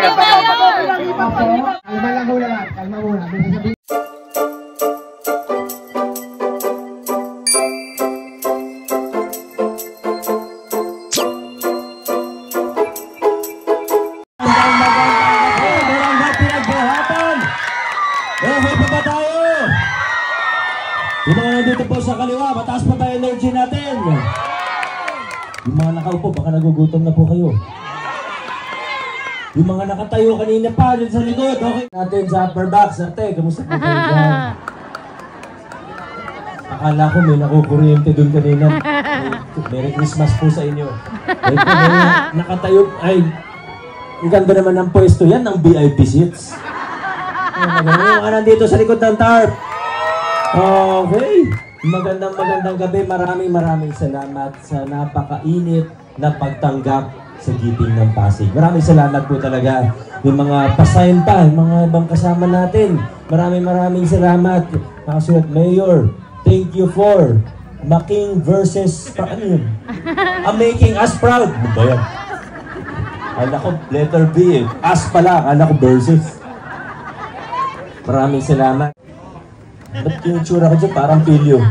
Kalma lang muna lahat. Kalma muna. Yung mga nandito po sa kaliwa, mataas pa tayo energy natin. Yung mga nakaupo, baka nagugutom na po kayo. Yung mga nakatayo kanina pa dyan sa likod, okay natin sa upper box. Ate, kamusta po kayo dyan? Akala ko may nakukuryente doon kanina. Merry Christmas po sa inyo. Ay po, may nakatayo, ay, ang ganda naman ng pwesto yan, ng VIP seats. Yung mga nandito sa likod ng tarp. Okay, magandang gabi. Maraming salamat sa napakainit na pagtanggap sa Giting ng Pasig. Maraming salamat po talaga. Yung mga pasayan pa, yung mga ibang kasama natin. Maraming salamat. Nakasulat, Mayor, thank you for making versus, ano yun? Making us proud. Ano ba yan? Ala ko, letter B eh. Us pala, ala ko versus. Maraming salamat. Ba't yung tsura ko dyan? Parang pilyo.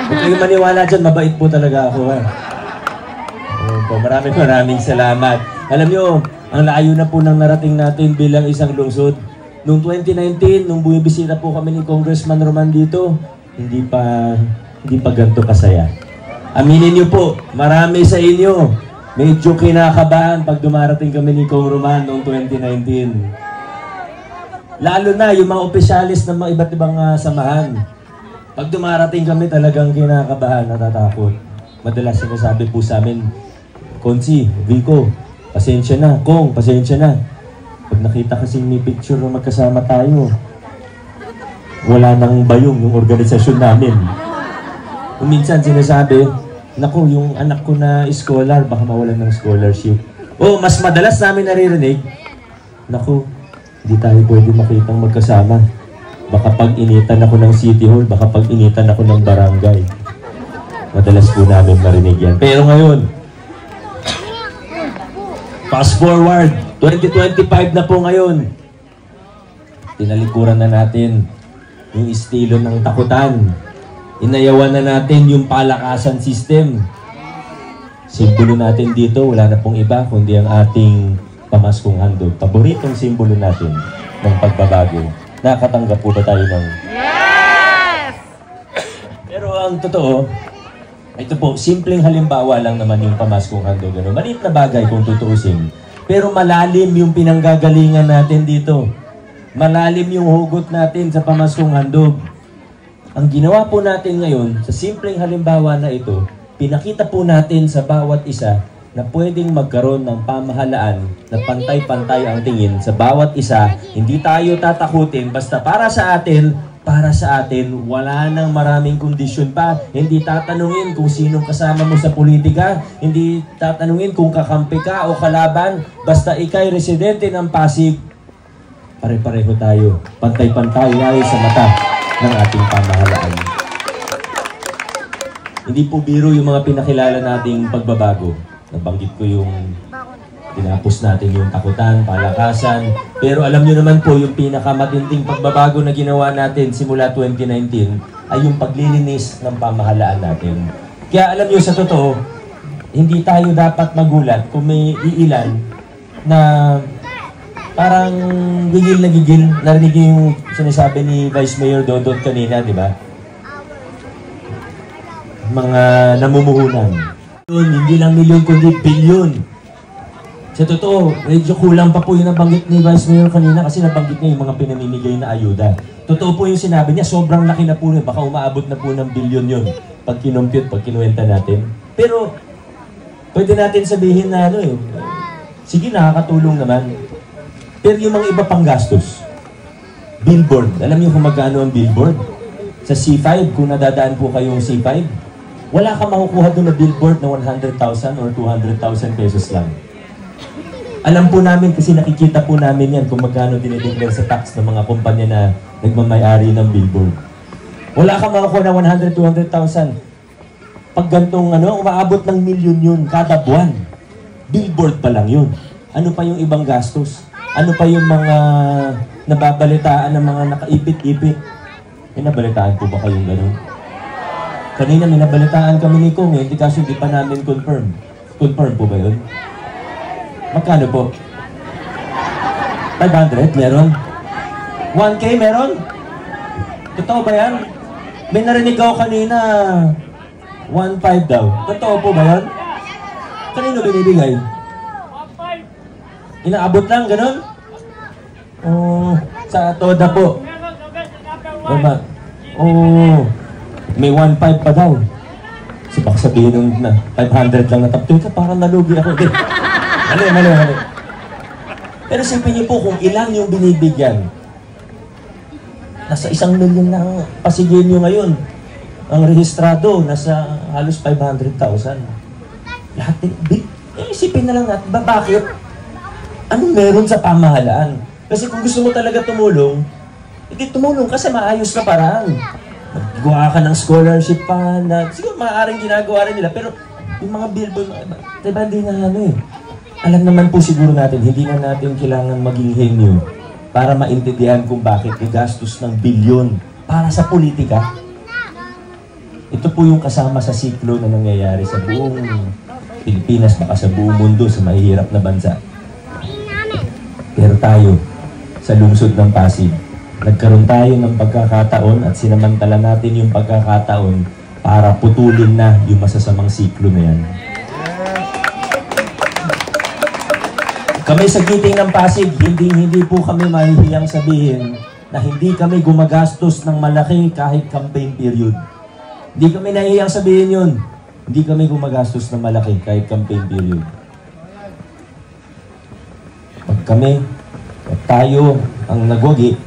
Huwag kayong maniwala dyan, mabait po talaga ako. Maraming salamat. Alam nyo, ang layo na po ng narating natin bilang isang lungsod. Noong 2019, nung bumibisita po kami ni Congressman Roman dito, hindi pa ganito kasaya. Aminin nyo po, marami sa inyo, medyo kinakabahan pag dumarating kami ni Cong Roman noong 2019. Lalo na yung mga opisyalis ng mga iba't ibang samahan. Pag dumarating kami talagang kinakabahan, natatakot. Madalas sinasabi po sa amin, Konsi, Vico, pasensya na. Kong, pasensya na. Pag nakita kasi may picture na magkasama tayo, wala nang bayong yung organisasyon namin. Minsan sinasabi, naku, yung anak ko na scholar, baka mawalan ng scholarship. O, mas madalas namin naririnig, naku, hindi tayo pwede makitang magkasama. Baka pag-initan ako ng City Hall, baka pag-initan ako ng barangay. Madalas po namin marinig yan. Pero ngayon, fast forward, 2025 na po ngayon. Tinalikuran na natin yung estilo ng takutan. Inayawan na natin yung palakasan system. Simbolo natin dito, wala na pong iba, kundi ang ating pamaskong handog. Paboritong simbolo natin ng pagbabago. Nakatanggap po ba tayo ng... Yes! Pero ang totoo, ito po, simpleng halimbawa lang naman yung pamaskong handog. Ano? Maliit na bagay kung tutuusin. Pero malalim yung pinanggagalingan natin dito. Malalim yung hugot natin sa pamaskong handog. Ang ginawa po natin ngayon, sa simpleng halimbawa na ito, pinakita po natin sa bawat isa na pwedeng magkaroon ng pamahalaan na pantay-pantay ang tingin sa bawat isa. Hindi tayo tatakutin basta para sa atin, wala nang maraming kondisyon pa. Hindi tatanungin kung sinong kasama mo sa politika, hindi tatanungin kung kakampi ka o kalaban, basta ikay residente ng Pasig, pare-pareho tayo, pantay-pantay tayo sa mata ng ating pamahalaan. Hindi po biro yung mga pinakilala nating pagbabago. Nabanggit ko yung tinapos natin yung takutan, palakasan. Pero alam nyo naman po, yung pinakamatinding pagbabago na ginawa natin simula 2019 ay yung paglilinis ng pamahalaan natin. Kaya alam nyo sa totoo, hindi tayo dapat magulat kung may iilan na parang gigil na gigil. Narinig yung sinasabi ni Vice Mayor Dodot kanina, di ba? Mga namumuhunan. Hindi lang milyon kundi bilyon. Sa totoo, medyo kulang pa po yung nabanggit ni Vice Mayor kanina kasi nabanggit niya yung mga pinamimigay na ayuda. Totoo po yung sinabi niya, sobrang laki na po yun. Baka umaabot na po ng bilyon yun pag kinumpute, pag kinuwenta natin. Pero, pwede natin sabihin na sige, nakakatulong naman. Pero yung mga iba pang gastos, billboard, alam niyo kung magkano ang billboard? Sa C5, kung nadadaan po kayong C5, wala kang makukuha doon na billboard na 100,000 or 200,000 pesos lang. Alam po namin kasi nakikita po namin yan kung magkano dinideclare sa tax ng mga kumpanya na nagmamayari ng billboard. Wala kang makukuha na 100,000, 200,000. Pag gantong umaabot ng milyon yun kada buwan. Billboard pa lang yun. Ano pa yung ibang gastos? Ano pa yung mga nababalitaan ng mga nakaipit-ipit? May nabalitaan po ba kayong gano'n? Kanina may nabalitaan kami ni Kong, hindi kasi hindi pa namin confirm. Confirm po ba yun? Magkano po? 500? Meron? 1K meron? Totoo ba yan? May narinig ako kanina, 1.5 daw. Totoo po ba yan? Kanino binibigay? Inaabot lang, ganun? Sa Toda po. Diba? May 1.5 pa daw. So baka sabihin nung na 500 lang natapto ka, parang nalugi ako. Mali. Pero sipin niyo po kung ilan yung binibigyan. Nasa 1 million lang pasigil nyo ngayon. Ang rehistrado, nasa halos 500,000. Lahat isipin na lang natin, bakit? Anong meron sa pamahalaan? Kasi kung gusto mo talaga tumulong, hindi tumulong ka sa maayos na paraan. Maggawa ka ng scholarship pa na, siguro maaaring ginagawa rin nila, pero yung mga billboard, diba hindi na alam naman po siguro natin, hindi na natin kailangan maging henyo para maintindihan kung bakit gastos ng bilyon para sa politika. Ito po yung kasama sa siklo na nangyayari sa buong Pilipinas, baka sa buong mundo, sa mahihirap na bansa. Pero tayo, sa lungsod ng Pasig, nagkaroon tayo ng pagkakataon at sinamantala natin yung pagkakataon para putulin na yung masasamang siklo na yan. Kami sa Giting ng Pasig, hindi po kami mahihiyang sabihin na hindi kami gumagastos ng malaki kahit campaign period. Hindi kami nahihiyang sabihin yun. Hindi kami gumagastos ng malaki kahit campaign period. Pag kami, at tayo ang nagwagi,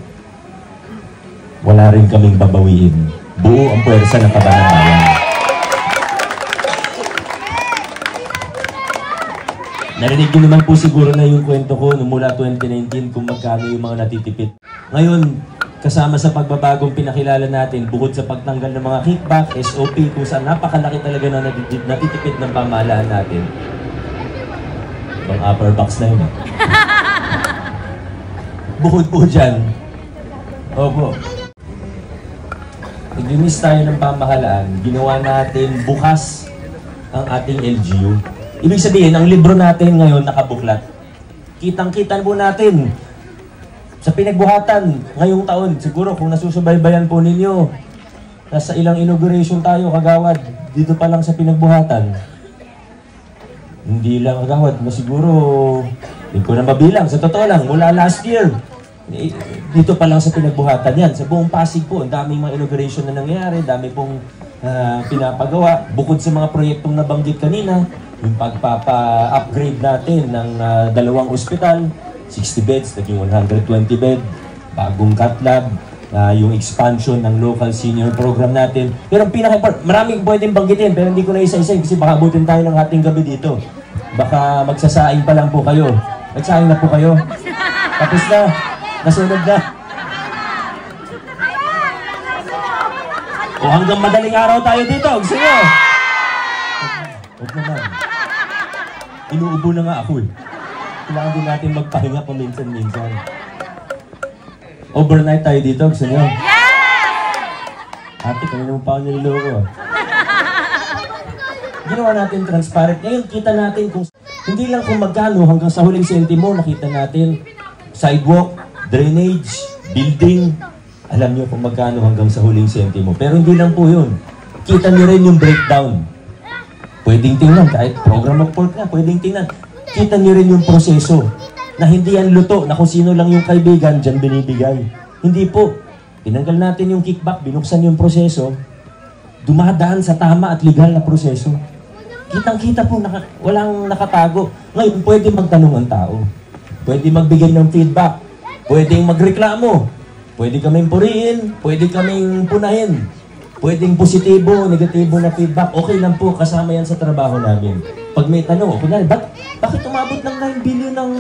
wala rin kaming babawiin. Buo ang puwersa ng Kabanang Bayan. Narinig niyo naman po siguro na yung kwento ko noong mula 2019 kung magkano yung mga natitipid. Ngayon, kasama sa pagbabagong pinakilala natin, bukod sa pagtanggal ng mga kickback, SOP, kung saan napakalaki talaga na natitipid ng pamahalaan natin. Pang upper box na yun. Bukod po dyan, opo, nag-miss tayo ng pamahalaan, ginawa natin bukas ang ating LGU. Ibig sabihin, ang libro natin ngayon nakabuklat. Kitang-kitan po natin sa pinagbuhatan ngayong taon. Siguro kung nasusubaybayan po ninyo, nasa ilang inauguration tayo, kagawad, dito pa lang sa pinagbuhatan. Hindi lang kagawad, siguro, hindi ko na mabilang. Sa totoo lang, mula last year, dito pa lang sa pinagbuhatan yan. Sa buong Pasig po, ang daming mga inauguration na nangyayari, dami pong pinapagawa. Bukod sa mga proyektong nabanggit kanina, yung pagpapa-upgrade natin ng 2 ospital, 60 beds, naging 120 bed, bagong cat lab, yung expansion ng local senior program natin. Pero ang maraming pwedeng banggitin, pero hindi ko na isa-isa kasi baka abutin tayo ng ating gabi dito. Baka magsasaing pa lang po kayo. Nagsaing na po kayo? Tapos na? Nasunod na? O hanggang madaling araw tayo dito, gusto nyo? Huwag naman. Inuubo na nga ako eh. Kailangan din natin magpahinga paminsan-minsan. Overnight tayo dito, gusto nyo? Ate, kanina mo pa ako niloloko. Ginawa natin transparent. Ngayon, kita natin kung hindi lang kung magkano hanggang sa huling sentimo, nakita natin sidewalk, drainage, building. Alam nyo kung magkano hanggang sa huling sentimo. Pero hindi lang po yun. Kita nyo rin yung breakdown. Pwedeng tingnan, kahit program of work na, pwedeng tingnan. Kita nyo rin yung proseso na hindi yan luto, na kung sino lang yung kaibigan, dyan binibigay. Hindi po. Tinanggal natin yung kickback, binuksan yung proseso, dumadaan sa tama at legal na proseso. Kitang-kita po, walang nakatago. Ngayon, pwede magtanong ang tao. Pwede magbigay ng feedback. Pwedeng magreklamo. Pwede kaming puriin. Pwede kaming punahin. Pwedeng positibo, negatibo na feedback. Okay lang po, kasama yan sa trabaho namin. Pag may tanong, kunwari, bakit umabot ng 9 billion ng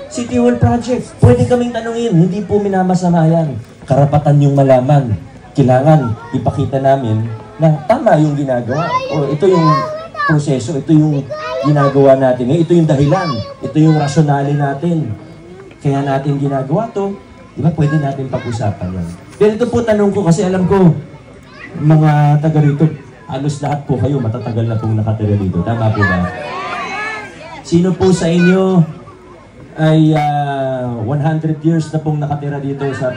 City Hall project? Pwede kaming tanongin, hindi po minamasama yan. Karapatan yung malaman. Kailangan ipakita namin na tama yung ginagawa. O ito yung proseso, ito yung ginagawa natin. Ito yung dahilan. Ito yung rasyonale natin. Kaya natin ginagawa to. Di ba? Pwede natin pag-usapan yan. Pero ito po tanong ko kasi alam ko, mga taga rito, halos lahat po kayo matatagal na pong nakatira dito. Tama po ba? Sino po sa inyo ay 100 years na pong nakatira dito sa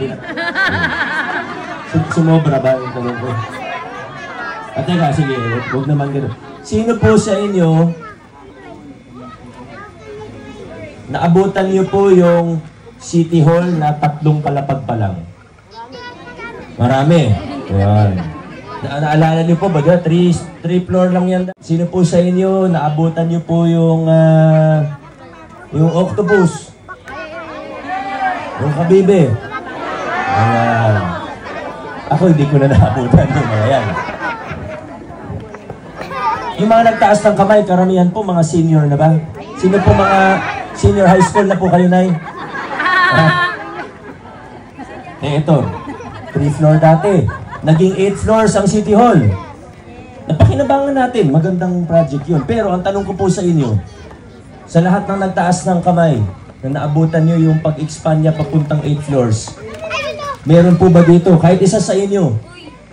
sumobra ba yung tanong ko? At teka, sige, huwag naman gano'n. Sino po sa inyo naabutan niyo po yung City Hall na 3 palapag pa lang? Marami. Ayan. Naalala niyo po ba? 3 floor lang yan. Sino po sa inyo naabutan niyo po yung octopus? Yung kabibe? Ayan. Ako hindi ko na naabutan yung mga yan. Yung mga nagtaas ng kamay, karamihan po mga senior na ba? Sino po mga senior high school na po kayo, Nay? Ito, 3 floor dati. Naging 8 floors ang City Hall. Napakinabangan natin, magandang project yun. Pero ang tanong ko po sa inyo, sa lahat ng nagtaas ng kamay, na naabutan nyo yung pag-expand niya papuntang 8 floors, meron po ba dito, kahit isa sa inyo,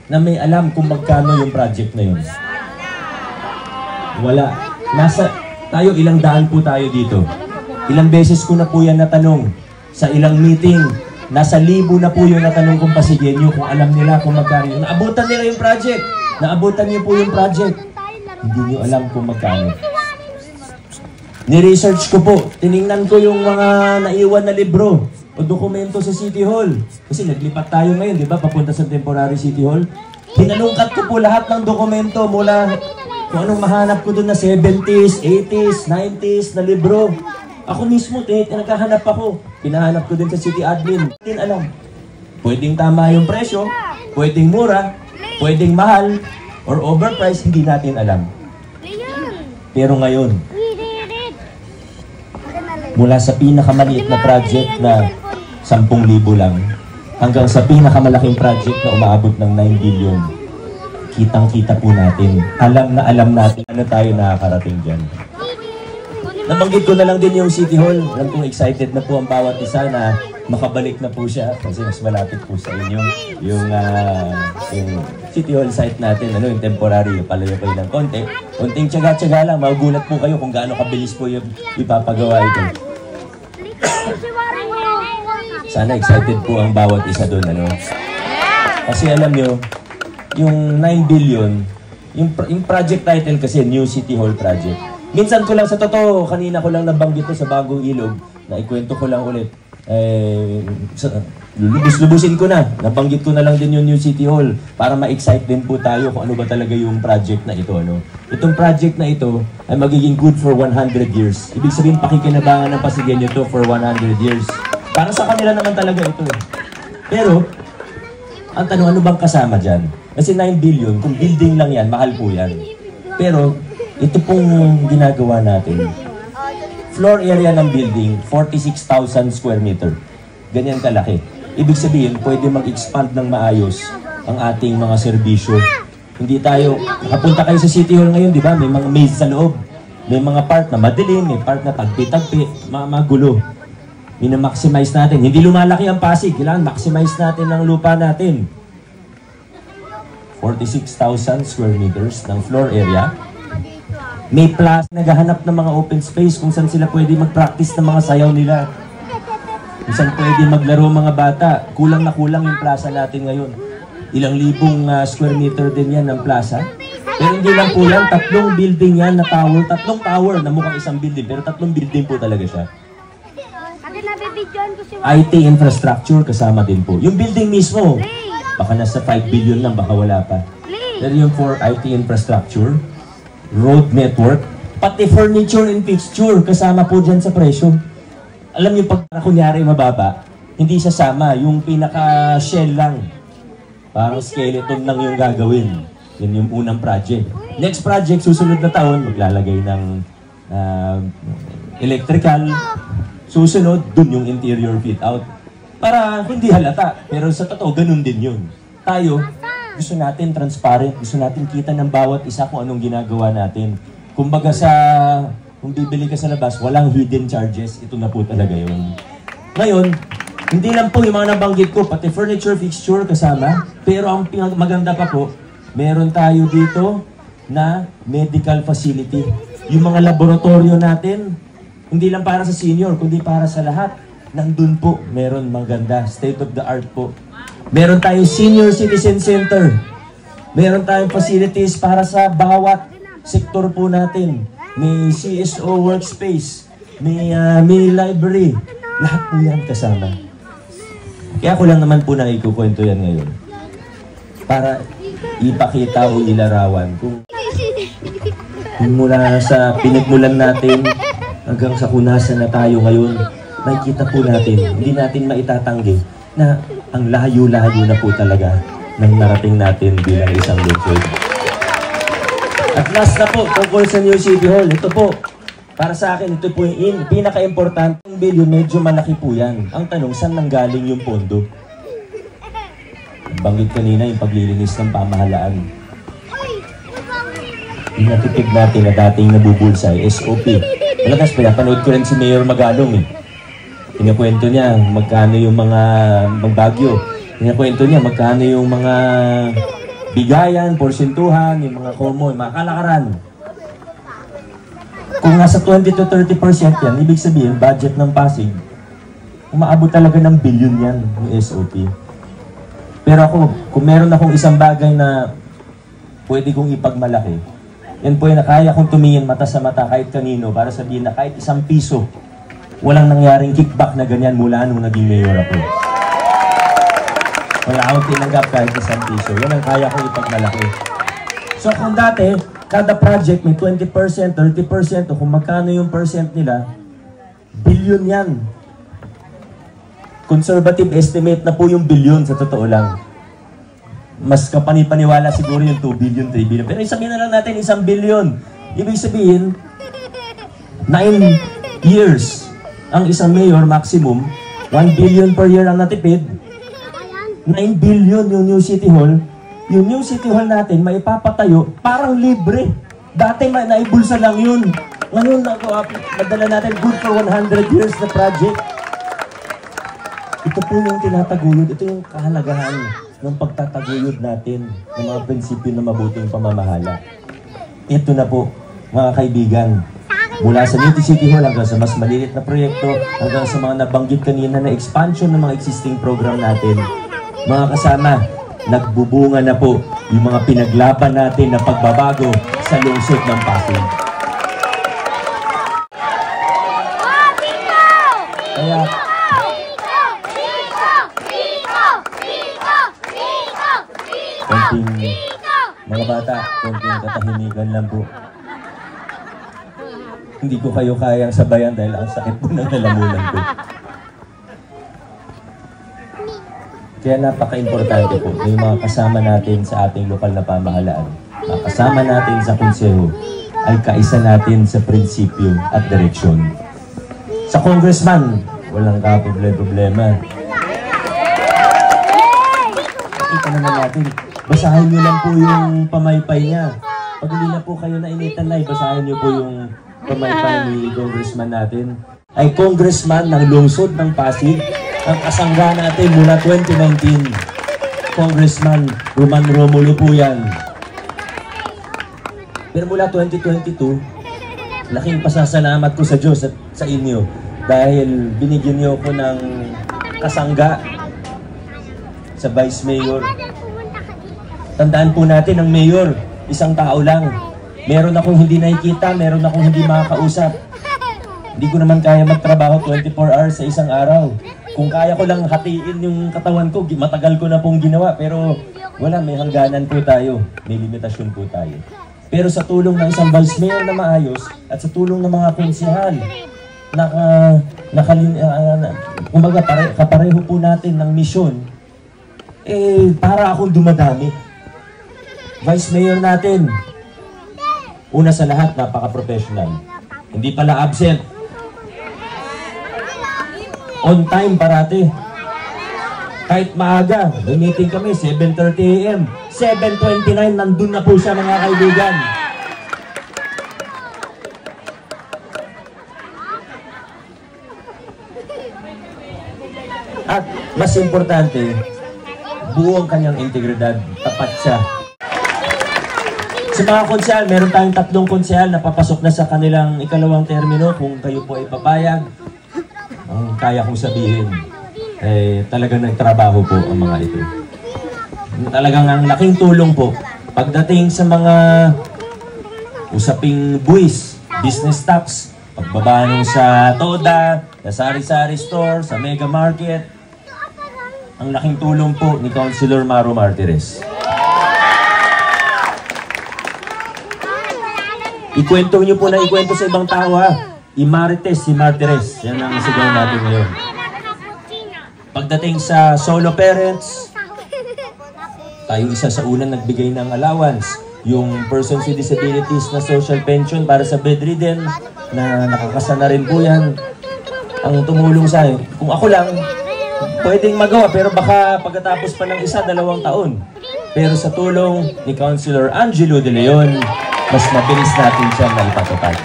na may alam kung magkano yung project na yun? Wala. Tayo ilang daan po tayo dito. Ilang beses ko na po yan natanong. Sa ilang meeting, nasa 1,000 na po yung natanong kong Pasigueño kung alam nila kung magkano. Naabutan nila yung project. Naabutan niyo po yung project. Hindi niyo alam kung magkano. Ni-research ko po. Tiningnan ko yung mga naiwan na libro o dokumento sa City Hall. Kasi naglipat tayo ngayon, di ba? Papunta sa temporary City Hall. Hinanungkat ko po lahat ng dokumento mula kung anong mahanap ko doon na 70s, 80s, 90s na libro. Ako mismo, nagkahanap ako. Pinahanap ko din sa city admin. Hindi alam. Pwedeng tama yung presyo, pwedeng mura, pwedeng mahal, or overpriced, hindi natin alam. Pero ngayon, mula sa pinakamaliit na project na 10,000 lang, hanggang sa pinakamalaking project na umaabot ng 9 billion, kitang-kita po natin. Alam natin ano tayo nakakarating dyan. Nabanggit ko na lang din yung City Hall. Alam kong excited na po ang bawat isa na makabalik na po siya kasi mas malapit po sa inyo yung City Hall site natin. Yung temporary, palayo kayo ng konti. Konting tiyaga-tiyaga lang, magugulat po kayo kung gaano kabilis po yung ipapagawa ito. Sana excited po ang bawat isa doon. Kasi alam nyo, yung 9 billion, yung project title kasi, New City Hall Project. Minsan ko lang, sa totoo, kanina ko lang nabanggit to sa Bagong Ilog, na ikwento ko lang ulit. Lubus-lubusin ko na. Nabanggit ko na lang din yung New City Hall para ma-excite din po tayo kung ano ba talaga yung project na ito. Itong project na ito ay magiging good for 100 years. Ibig sabihin, pakikinabangan ng Pasigueño to for 100 years. Para sa kanila naman talaga ito. Pero, ang tanong, ano bang kasama dyan? Kasi 9 billion, kung building lang yan, mahal po yan. Pero, ito pong ginagawa natin. Floor area ng building, 46,000 square meter. Ganyan kalaki. Ibig sabihin, pwede mag-expand ng maayos ang ating mga serbisyo. Hindi tayo, nakapunta kayo sa City Hall ngayon, di ba? May mga maze sa loob. May mga part na madilim, may part na tagpi-tagpi, magulo. Minamaximize natin. Hindi lumalaki ang Pasig. Kailangan maximize natin ang lupa natin. 46,000 square meters ng floor area. May plus, naghahanap ng mga open space kung saan sila pwede mag-practice ng mga sayaw nila. Kung saan pwede maglaro mga bata. Kulang na kulang yung plaza natin ngayon. Ilang libong square meter din yan ng plaza. Pero hindi lang po yan, 3 building yan na tower. 3 tower na mukhang isang building, pero 3 building po talaga siya. IT infrastructure kasama din po. Yung building mismo, baka nasa 5 billion lang, baka wala pa. Pero yung for IT infrastructure, road network, pati furniture and fixture, kasama po dyan sa presyo. Alam niyo, pag kunyari mababa, hindi sasama, yung pinaka-shell lang. Parang skeleton lang yung gagawin. Yan yung unang project. Next project, susunod na taon, maglalagay ng electrical. Susunod, dun yung interior fit out. Para hindi halata. Pero sa totoo, ganun din yun. Tayo, gusto natin transparent. Gusto natin kita ng bawat isa kung anong ginagawa natin. Kumbaga kung bibili ka sa labas, walang hidden charges. Ito na po talaga yun. Ngayon, hindi lang po yung mga nabanggit ko, pati furniture, fixture kasama. Pero ang maganda pa po, meron tayo dito na medical facility. Yung mga laboratorio natin, hindi lang para sa senior, kundi para sa lahat. Nandun po, meron maganda, state of the art po. Meron tayong senior citizen center. Meron tayong facilities para sa bawat sektor po natin. May CSO workspace, may library. Lahat po yan kasama. Kaya ko lang naman po na ikukwento yan ngayon. Para ipakita o ilarawan kung mula sa pinagmulan natin hanggang sa kunasan na tayo ngayon, makikita po natin, hindi natin maitatanggi na ang layo-layo na po talaga ng narating natin bilang isang lungsod. At last na po, tungkol sa New City Hall, ito po, para sa akin, ito po yung pinaka-importanteng bilyon, medyo malaki po yan. Ang tanong, saan nanggaling yung pondo? Banggit kanina yung paglilinis ng pamahalaan. Yung natipid natin na dating nabubulsay, SOP. Malakas, pinapanood ko rin si Mayor Magalong eh. Pinakwento niya magkano yung mga Bagyo. Pinakwento niya magkano yung mga bigayan, porsentuhan, yung mga common, mga kalakaran. Kung nasa 20 to 30% yan, ibig sabihin, budget ng Pasig, umaabot talaga ng bilyon yan, yung SOP. Pero ako, kung meron akong isang bagay na pwede kong ipagmalaki, yan po yung kaya kong tumingin mata sa mata kahit kanino para sabihin na kahit isang piso, walang nangyaring kickback na ganyan mula nung naging mayor ako. Wala akong tinanggap kahit isang piso. Yan ang kaya kong ipagmalaki. So kung dati, kada project may 20%, 30%, o kung magkano yung percent nila, bilyon yan. Conservative estimate na po yung bilyon sa totoo lang. Mas kapanipaniwala siguro yung 2 billion, 3 billion. Pero isabihin na lang natin 1 billion. Ibig sabihin, 9 years ang isang mayor maximum, 1 billion per year ang natipid, 9 billion yung New City Hall. Yung New City Hall natin, maipapatayo, parang libre. Dati naibulsa lang yun. Ngayon, madala natin good for 100 years na project. Ito po yung tinataguyod. Ito yung kahalagahan ng pagtataguyod natin ng mga prinsipyo na mabuting pamamahala. Ito na po, mga kaibigan. Mula sa New City Hall hanggang sa mas maliit na proyekto, hanggang sa mga nabanggit kanina na expansion ng mga existing program natin. Mga kasama, nagbubunga na po yung mga pinaglaban natin na pagbabago sa lungsod ng Pasig. Kaya, konting mga bata, konting katahimikan lang po. Hindi ko kayo kayang sabayan dahil ang sakit po ng lalamunan ko. Kaya napaka-importante po na yung mga kasama natin sa ating lokal na pamahalaan, mga kasama natin sa konseho, ay kaisa natin sa prinsipyo at direksyon. Sa congressman, walang problema. Kita naman natin, basahin nyo lang po yung pamaypay niya. Pag hindi na po kayo nainitan na, basahin nyo po yung pamaypay ni congressman natin. Ay congressman ng lungsod ng Pasig, ang kasangga natin mula 2019. Congressman Roman Romulo po yan. Pero mula 2022, laking pasasalamat ko sa Diyos at sa inyo dahil binigyan niyo ko ng kasangga sa Vice Mayor. Tandaan po natin, ang Mayor, isang tao lang. Meron akong hindi nakikita, meron akong hindi makakausap. Hindi ko naman kaya magtrabaho 24 hours sa isang araw. Kung kaya ko lang hatiin yung katawan ko, matagal ko na pong ginawa. Pero wala, may hangganan po tayo. May limitasyon po tayo. Pero sa tulong ng isang Vice Mayor na maayos at sa tulong ng mga konsehal, kumbaga kapareho po natin ng misyon, para akong dumadami. Vice Mayor natin, una sa lahat, napaka-professional. Hindi pala absent. On time parati. Kahit maaga, meeting kami, 7:30 AM. 7:29, nandun na po siya mga kaibigan. At mas importante, buo ang kanyang integridad, tapat siya. Sa mga konsehal, meron tayong 3 konsehal na papasok na sa kanilang ikalawang termino. Kung kayo po ay papayag, ang kaya kong sabihin, talagang nagtrabaho po ang mga ito. Talagang ang laking tulong po pagdating sa mga usaping buwis, business tax, pagbaba nung sa Toda, sa Sari-Sari Store, sa Mega Market, ang laking tulong po ni Councilor Maro Martires. Ikwento nyo po na ikwento sa ibang tao ha. Imarites, si Martires. Yan ang sigaw natin ngayon. Pagdating sa solo parents, tayo isa sa unang nagbigay ng allowance. Yung persons with disabilities na social pension para sa bedridden, na nakakasana rin po yan. Ang tumulong sa akin, kung ako lang, pwedeng magawa, pero baka pagkatapos pa ng 1-2 taon. Pero sa tulong ni Councilor Angelo De Leon, mas mabilis natin siyang maipatupad.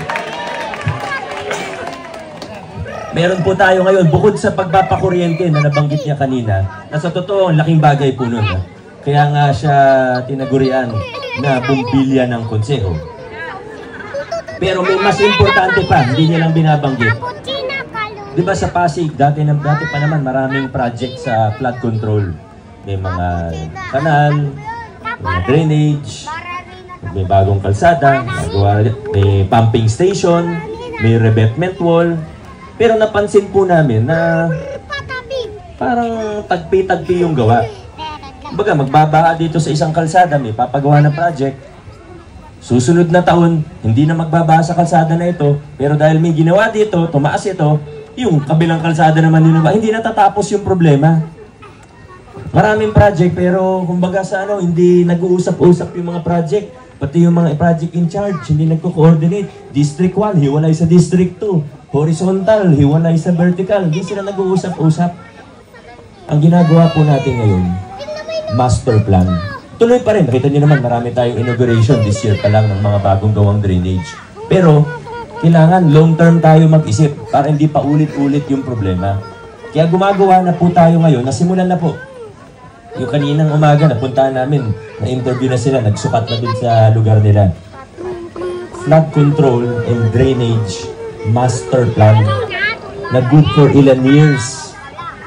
Meron po tayo ngayon, bukod sa pagpapakuryente na nabanggit niya kanina, na sa totoo, laking bagay po nun. Kaya nga siya tinagurian na bumbilya ng konseho. Pero may mas importante pa, hindi niya lang binabanggit. Diba sa Pasig, dati pa naman maraming project sa flood control. May mga kanal, may drainage, may bagong kalsada, may pumping station, may revetment wall. Pero napansin po namin na parang tagpi-tagpi yung gawa. Baga, magbabaha dito sa isang kalsada, may papagawa na project. Susunod na taon, hindi na magbabaha sa kalsada na ito, pero dahil may ginawa dito, tumaas ito, yung kabilang kalsada naman yun, hindi natatapos yung problema. Maraming project, pero kumbaga sa hindi nag-uusap-usap yung mga project. Pati yung mga project in charge, hindi nagko-coordinate. District 1, hiwalay sa District 2. Horizontal, hiwalay sa vertical. Hindi sila nag-uusap-usap. Ang ginagawa po natin ngayon, master plan. Tuloy pa rin. Nakita niyo naman, marami tayong inauguration this year pa lang ng mga bagong gawang drainage. Pero, kailangan long-term tayo mag-isip para hindi pa ulit-ulit yung problema. Kaya gumagawa na po tayo ngayon, nasimulan na po. Yung kaninang umaga, napuntahan namin, na-interview na sila, nagsukat na dun sa lugar nila. Flood control and drainage master plan na good for ilan years.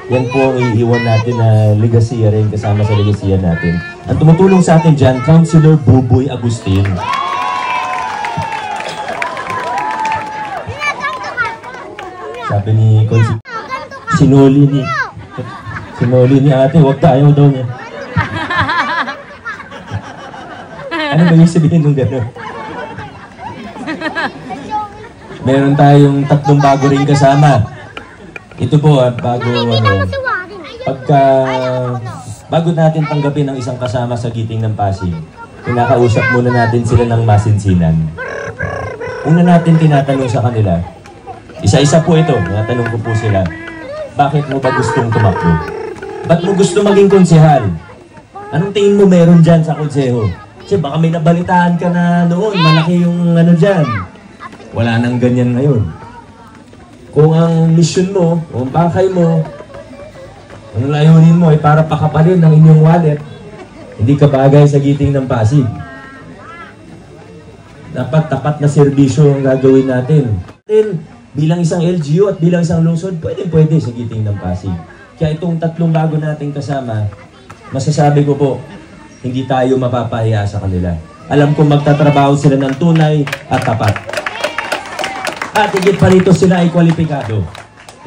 Yan po ang iiwan natin na legasiya rin kasama sa legasiya natin. Ang tumutulong sa atin dyan, Councilor Buboy Agustin. Sabi ni Sinoli ni ate, huwag tayo daw niya. Ano ba yung sabihin nung gano'n? Meron tayong 3 bago rin kasama. Ito po, bago natin tanggapin ang isang kasama sa Giting ng Pasig, kinakausap muna natin sila ng masinsinan. Una natin tinatanong sa kanila, isa-isa po ito, tinatanong ko po sila, bakit mo ba gustong tumakbo? Ba't mo gusto maging konsehal? Anong tingin mo meron dyan sa konseho? Kasi baka may nabalitaan ka na noon, malaki yung dyan. Wala nang ganyan ngayon. Kung ang mission mo, o ang pakay mo, ang layunin mo ay para pakapalin ng inyong wallet, hindi ka bagay sa Giting ng Pasig. Dapat tapat na serbisyo ang gagawin natin. Bilang isang LGU at bilang isang lungsod, pwede sa Giting ng Pasig. Kaya itong 3 bago nating kasama, masasabi ko po, hindi tayo mapapahiya sa kanila. Alam kong magtatrabaho sila ng tunay at tapat. At higit pa rito sila ay kwalipikado.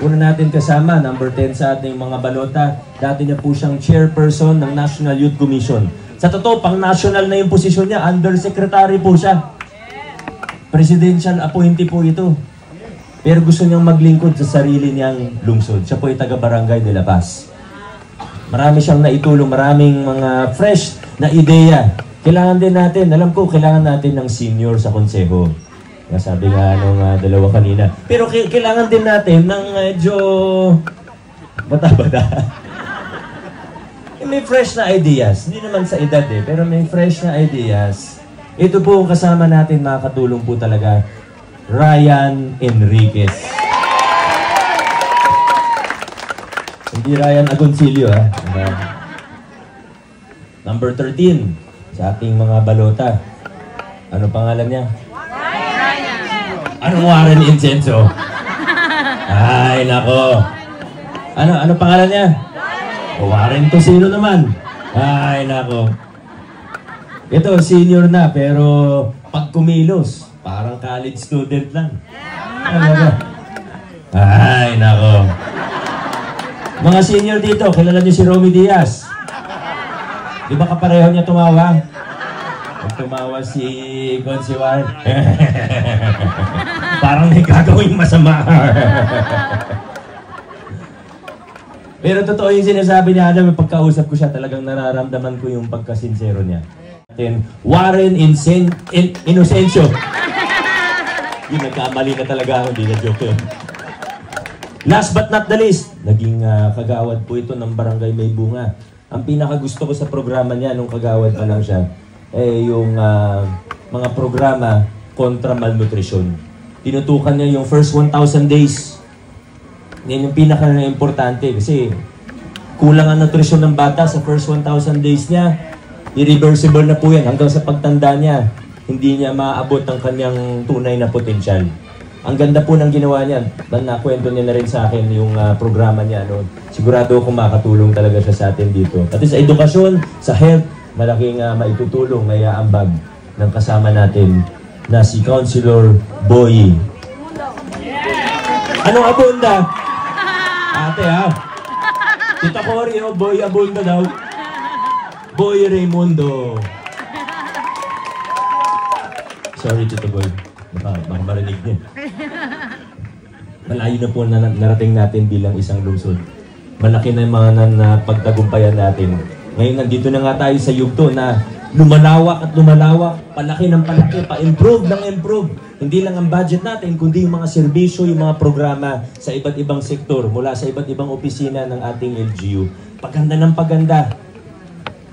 Una natin kasama, number 10 sa ating mga balota, dati niya po siyang chairperson ng National Youth Commission. Sa totoo, pang national na yung posisyon niya, undersecretary po siya. Presidential appointee po ito. Pero gusto niyang maglingkod sa sarili niyang lungsod. Siya po ay taga-barangay de La Paz. Marami siyang naitulong, maraming mga fresh na ideya. Kailangan din natin, alam ko, kailangan natin ng senior sa konseho. Sabi nga nung dalawa kanina. Pero kailangan din natin ng medyo bata-bata. May fresh na ideas. Hindi naman sa edad pero may fresh na ideas. Ito po kasama natin, makakatulong po talaga, Ryan Enriquez. Hindi Ryan Agoncillo, ha? Number 13 sa ating mga balota. Ano pangalan niya? Anong Warren Incenso? Ay, nako. Ano pangalan niya? Warren to sino naman? Ay, nako. Ito, senior na, pero pag kumilos, parang college student lang. Ay, nako. Mga senior dito, kilala niyo si Romy Diaz. Di ba kapareho niya tumawa? Pag tumawa si Consiwar. Parang may gagawing masama. Pero totoo yung sinasabi niya, Adam, pagkausap ko siya, talagang nararamdaman ko yung pagkasinsero niya. Warren Inocencio. Yung nagkamali na talaga ako, hindi na joke yun. Last but not the least, naging kagawad po ito ng Barangay May Bunga. Ang pinakagusto ko sa programa niya, nung kagawad pa lang siya, yung mga programa kontra malnutrition. Tinutukan niya yung first 1,000 days. Yan yung pinaka-importante kasi kulang ang nutrisyon ng bata sa first 1,000 days niya. Irreversible na po yan hanggang sa pagtanda niya. Hindi niya maaabot ang kanyang tunay na potensyal. Ang ganda po ng ginawa niya. Nakwento niya na rin sa akin yung programa niya. No? Sigurado akong makatulong talaga siya sa atin dito. Pati sa edukasyon, sa health, malaking maitutulong na iaambag ng kasama natin na si Councilor Boy. Anong Abunda? Ate ha? Tita Cory, Boy Abunda daw. Boy Raimundo. Sorry, Tito Boy. Baka marinig niya. Malayo na po na narating natin bilang isang lungsod. Malaki na yung mga pagtagumpayan natin. Ngayon, nandito na nga tayo sa yugto na lumalawak at lumalawak, palaki ng palaki, pa-improve ng improve. Hindi lang ang budget natin, kundi yung mga serbisyo, yung mga programa sa iba't ibang sektor, mula sa iba't ibang opisina ng ating LGU. Paganda ng paganda.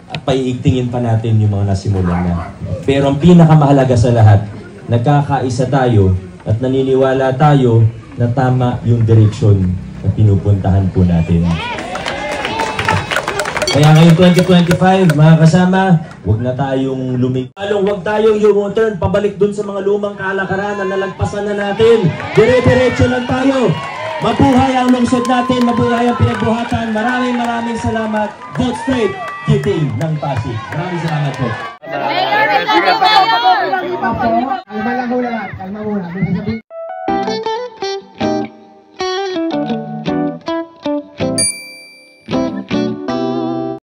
At paiigtingin pa natin yung mga nasimulan na. Pero ang pinakamahalaga sa lahat, nagkakaisa tayo at naniniwala tayo na tama yung direksyon na pinupuntahan po natin. Kaya ngayong 2025, mga kasama, huwag na tayong huwag tayong U-turn pabalik dun sa mga lumang kalakaran na nalagpasan na natin. Dire-diretso lang tayo. Mabuhay ang lungsod natin, mabuhay ang pinagbuhatan. Maraming salamat. Vote straight, Giting ng Pasig. Maraming salamat po.